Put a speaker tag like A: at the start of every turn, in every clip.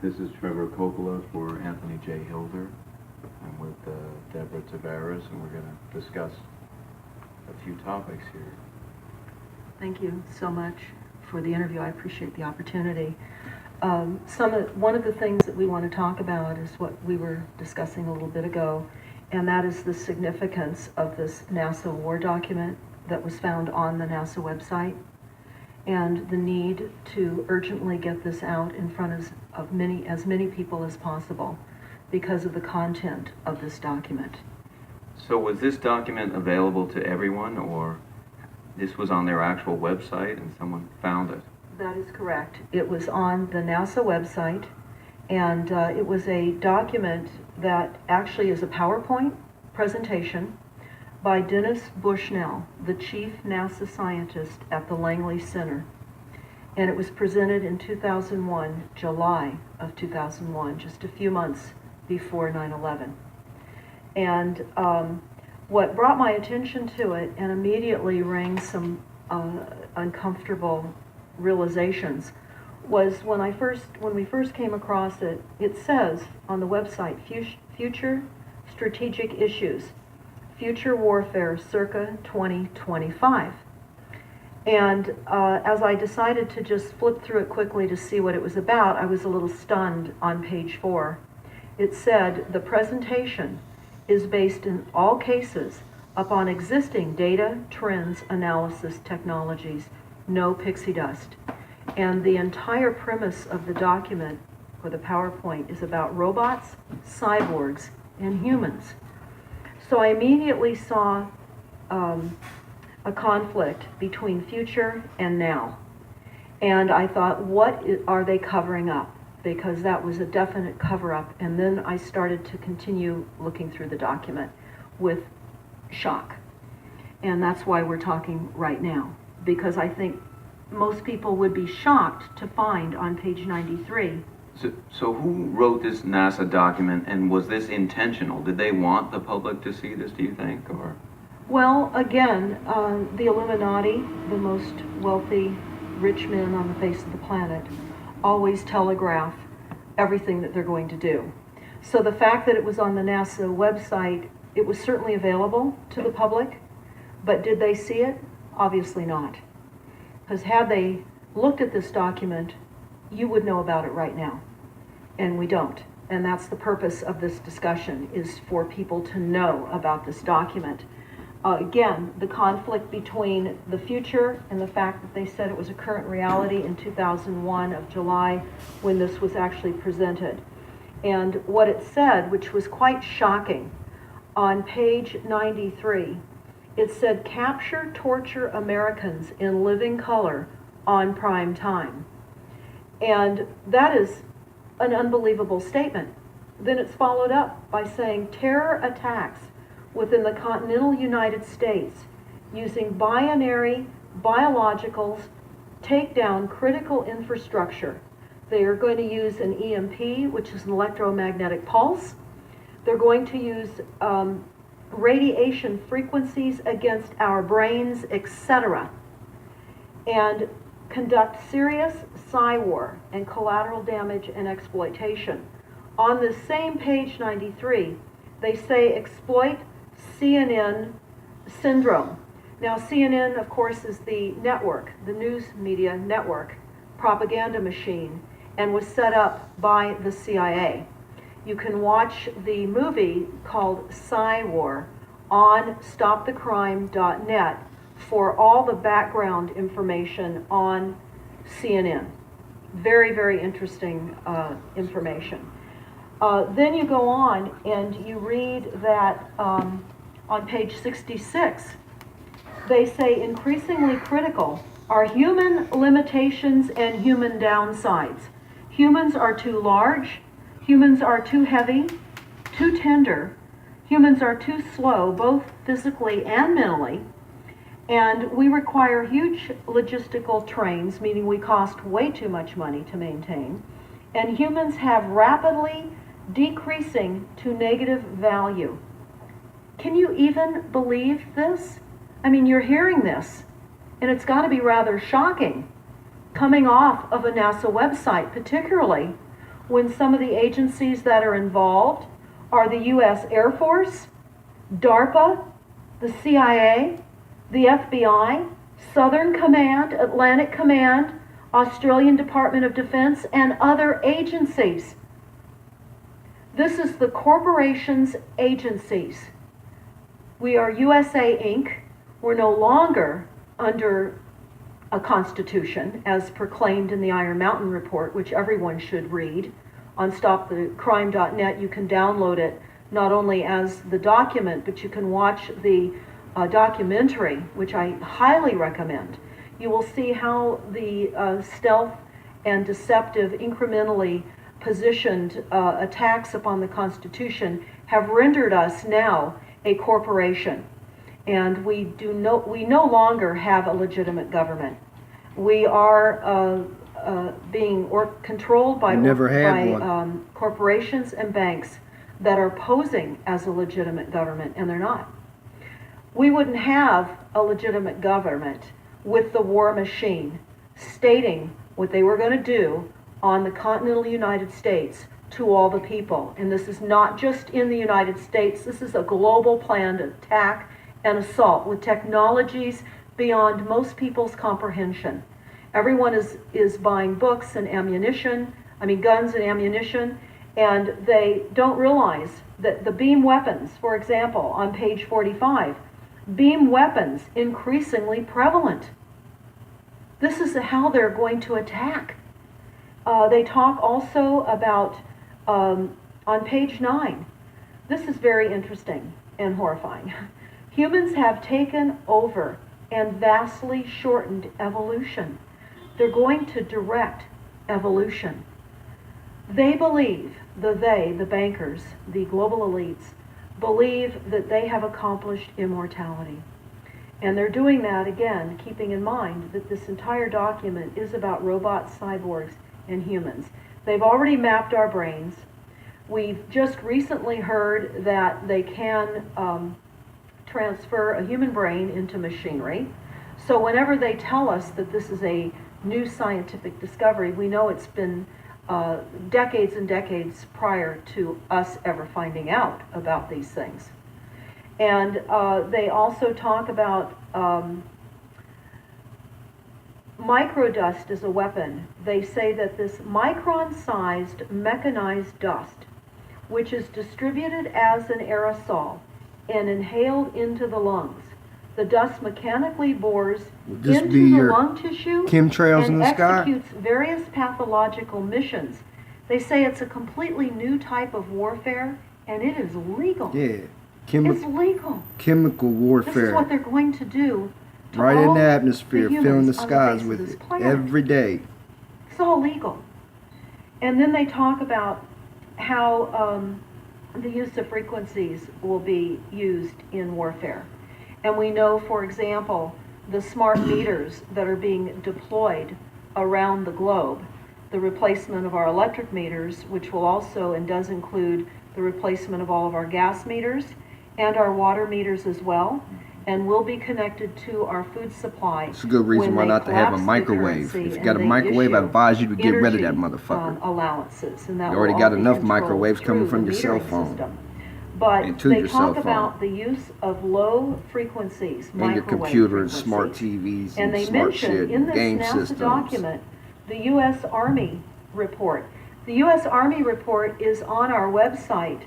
A: This is Trevor Coppola for Anthony J. Hilder. I'm with Deborah Tavares, and we're going to discuss a few topics here.
B: Thank you so much for the interview. I appreciate the opportunity. One of the things that we want to talk about is what we were discussing a little bit ago, and that is the significance of this NASA war document that was found on the NASA website, and the need to urgently get this out in front of as many people as possible because of the content of this document.
C: So was this document available to everyone, or this was on their actual website and someone found it?
B: That is correct. It was on the NASA website, and it was a document that actually is a PowerPoint presentation by Dennis Bushnell, the chief NASA scientist at the Langley Center. And it was presented in 2001, July of 2001, just a few months before 9/11. And what brought my attention to it and immediately rang some uncomfortable realizations was when we first came across it. It says on the website, future strategic issues, future warfare circa 2025. And as I decided to just flip through it quickly to see what it was about, I was a little stunned on page 4. It said, the presentation is based in all cases upon existing data, trends, analysis, technologies, no pixie dust. And the entire premise of the document, or the PowerPoint, is about robots, cyborgs, and humans. So I immediately saw a conflict between future and now. And I thought, what are they covering up? Because that was a definite cover-up. And then I started to continue looking through the document with shock. And that's why we're talking right now. Because I think most people would be shocked to find on page 93.
C: So who wrote this NASA document, and was this intentional? Did they want the public to see this, do you think, or?
B: Well, again, the Illuminati, the most wealthy, rich men on the face of the planet, always telegraph everything that they're going to do. So the fact that it was on the NASA website, it was certainly available to the public, but did they see it? Obviously not. Because had they looked at this document, you would know about it right now. And we don't. And that's the purpose of this discussion, is for people to know about this document. Again, the conflict between the future and the fact that they said it was a current reality in 2001 of July when this was actually presented. And what it said, which was quite shocking, on page 93, it said, capture, torture Americans in living color on prime time. And that is an unbelievable statement. Then it's followed up by saying terror attacks within the continental United States using binary biologicals take down critical infrastructure. They are going to use an EMP, which is an electromagnetic pulse. They're going to use radiation frequencies against our brains, etc., and conduct serious psy-war and collateral damage and exploitation. On the same page 93, they say exploit CNN syndrome. Now CNN, of course, is the network, the news media network, propaganda machine, and was set up by the CIA. You can watch the movie called Psy-War on stopthecrime.net for all the background information on CNN. Very, very interesting information. Then you go on and you read that on page 66, they say increasingly critical are human limitations and human downsides. Humans are too large, humans are too heavy, too tender, humans are too slow, both physically and mentally, and we require huge logistical trains, meaning we cost way too much money to maintain, and humans have rapidly decreasing to negative value. Can you even believe this? I mean, you're hearing this, and it's got to be rather shocking coming off of a NASA website, particularly when some of the agencies that are involved are the U.S. Air Force, DARPA, the CIA, the FBI, Southern Command, Atlantic Command, Australian Department of Defense, and other agencies. This is the corporation's agencies. We are USA Inc. We're no longer under a constitution as proclaimed in the Iron Mountain Report, which everyone should read. On stopthecrime.net you can download it not only as the document, but you can watch the documentary, which I highly recommend. You will see how the stealth and deceptive, incrementally positioned attacks upon the Constitution have rendered us now a corporation. And we no longer have a legitimate government. We are being controlled by corporations and banks that are posing as a legitimate government, and they're not. We wouldn't have a legitimate government with the war machine stating what they were going to do on the continental United States to all the people. And this is not just in the United States, this is a global planned attack and assault with technologies beyond most people's comprehension. Everyone is buying books and ammunition, guns and ammunition, and they don't realize that the beam weapons, for example, on page 45, beam weapons increasingly prevalent. This is how they're going to attack. They talk also about, on page 9, this is very interesting and horrifying. Humans have taken over and vastly shortened evolution. They're going to direct evolution. They believe, the bankers, the global elites, believe that they have accomplished immortality. And they're doing that, again, keeping in mind that this entire document is about robots, cyborgs, and humans. They've already mapped our brains. We've just recently heard that they can transfer a human brain into machinery. So whenever they tell us that this is a new scientific discovery, we know it's been decades and decades prior to us ever finding out about these things. And they also talk about microdust as a weapon. They say that this micron-sized mechanized dust, which is distributed as an aerosol and inhaled into the lungs, the dust mechanically bores into the lung tissue
D: chemtrails in the sky?
B: Executes various pathological missions. They say it's a completely new type of warfare, and it is legal.
D: Yeah.
B: It's legal.
D: Chemical warfare.
B: This is what they're going to do to
D: right
B: all
D: in the atmosphere,
B: the
D: filling the
B: humans on
D: skies
B: face of
D: with
B: this
D: it
B: planet.
D: every day.
B: It's all legal. And then they talk about how the use of frequencies will be used in warfare. And we know, for example, the smart meters that are being deployed around the globe, the replacement of our electric meters, which will also and does include the replacement of all of our gas meters and our water meters as well, and will be connected to our food supply.
D: It's a good reason why not to have a microwave. If you got a microwave, I advise you to get rid of that motherfucker.
B: Allowances, and that
D: You already
B: will
D: got
B: all be
D: enough
B: controlled
D: microwaves coming
B: through
D: from
B: the
D: your cell
B: metering
D: phone.
B: system. But
D: And to
B: they
D: your cell
B: talk about
D: phone.
B: the use of low frequencies,
D: And your
B: microwave
D: computer and
B: frequencies.
D: smart TVs
B: And
D: and
B: they
D: smart
B: mention
D: shit,
B: in this
D: game
B: NASA
D: systems.
B: document the U.S. Army report. The U.S. Army report is on our website,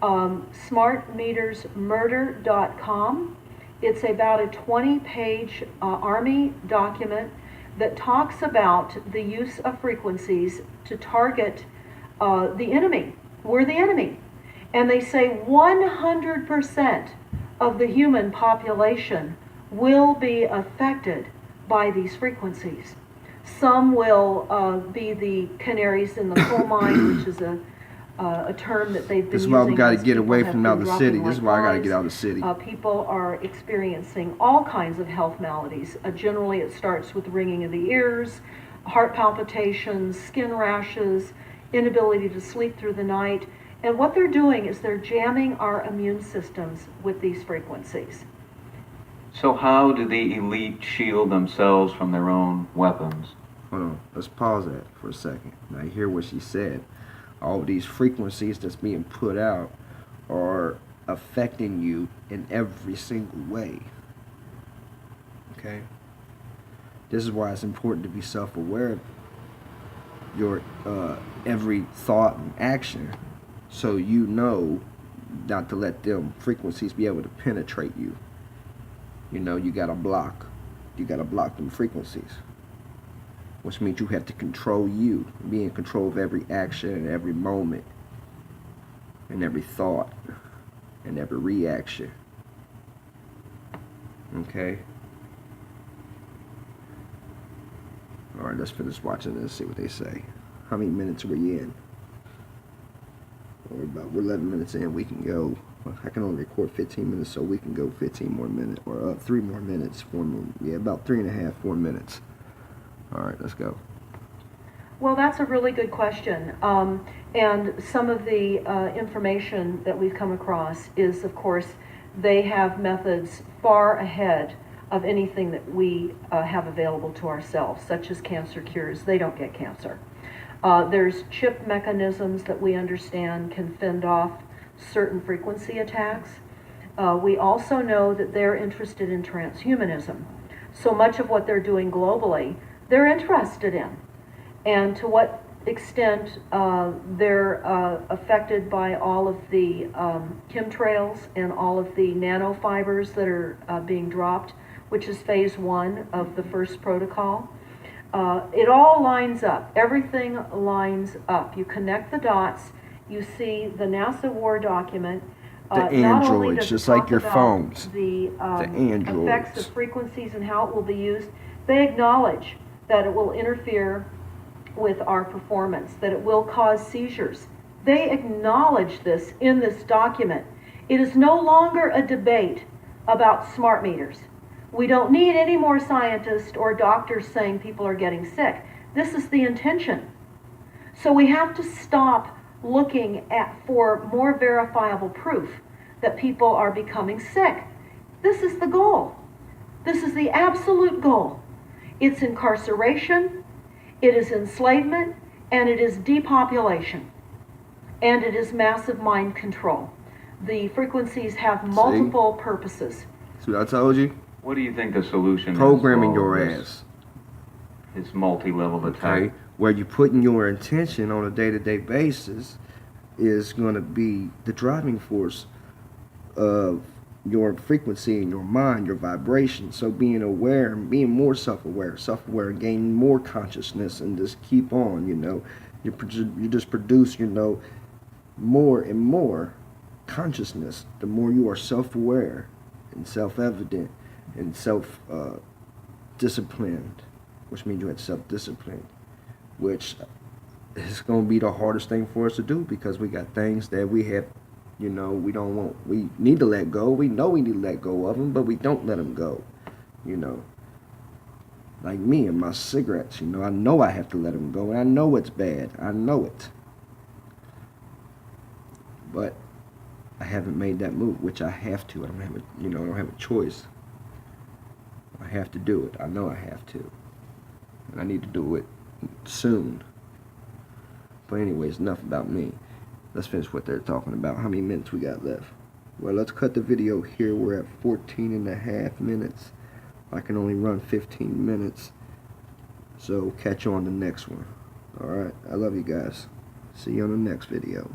B: smartmetersmurder.com. It's about a 20-page Army document that talks about the use of frequencies to target the enemy. We're the enemy. And they say 100% of the human population will be affected by these frequencies. Some will be the canaries in the coal mine, which is a term that they've been
D: This is
B: using.
D: why we got to
B: as
D: get
B: people
D: away
B: have
D: from
B: been
D: out the
B: dropping
D: city. This is
B: like
D: why I got to
B: flies.
D: get out of the city.
B: People are experiencing all kinds of health maladies. Generally, it starts with ringing of the ears, heart palpitations, skin rashes, inability to sleep through the night. And what they're doing is they're jamming our immune systems with these frequencies.
C: So how do the elite shield themselves from their own weapons?
D: Hold on. Let's pause that for a second. Now, you hear what she said. all these frequencies that's being put out are affecting you in every single way. Okay? This is why it's important to be self-aware of your every thought and action, so you know not to let them frequencies be able to penetrate you. You know, you gotta block them frequencies, which means you have to control you, be in control of every action and every moment and every thought and every reaction. Okay? Alright, let's finish watching this, see what they say. How many minutes are we in? We're 11 minutes in, we can go. I can only record 15 minutes, so we can go 15 more minutes, or 3 more minutes, 4 more, yeah, about 3.5, 4 minutes. Alright, let's go.
B: Well, that's a really good question. And some of the information that we've come across is, of course, they have methods far ahead of anything that we have available to ourselves, such as cancer cures. They don't get cancer. There's chip mechanisms that we understand can fend off certain frequency attacks. We also know that they're interested in transhumanism. So much of what they're doing globally, they're interested in. And to what extent they're affected by all of the chemtrails and all of the nanofibers that are being dropped, which is phase 1 of the first protocol. It all lines up. Everything lines up. You connect the dots. You see the NASA war document.
D: The androids, just like your phones.
B: The
D: androids.
B: Effects of frequencies and how it will be used. They acknowledge that it will interfere with our performance, that it will cause seizures. They acknowledge this in this document. It is no longer a debate about smart meters. We don't need any more scientists or doctors saying people are getting sick. This is the intention. So we have to stop looking for more verifiable proof that people are becoming sick. This is the goal. This is the absolute goal. It's incarceration, it is enslavement, and it is depopulation. And it is massive mind control. The frequencies have multiple purposes.
D: See what I told you?
C: What do you think the solution
D: Programming
C: is?
D: your ass.
C: This multi-level attack.
D: Okay? Where you're putting your intention on a day-to-day basis is going to be the driving force of your frequency in your mind, your vibration. So being aware and being more self-aware and gaining more consciousness, and just keep on, you know. You just produce, you know, more and more consciousness. The more you are self-aware and self-evident and self-disciplined, which means you have self-discipline, which is going to be the hardest thing for us to do, because we got things that we have, you know, we need to let go. We know we need to let go of them, but we don't let them go, you know. Like me and my cigarettes, you know I have to let them go, and I know it's bad. I know it. But I haven't made that move, which I have to. I don't have a choice. I have to do it. I know I have to. And I need to do it soon. But anyways, enough about me. Let's finish what they're talking about. How many minutes we got left? Well, let's cut the video here. We're at 14.5 minutes. I can only run 15 minutes. So catch you on the next one. Alright, I love you guys. See you on the next video.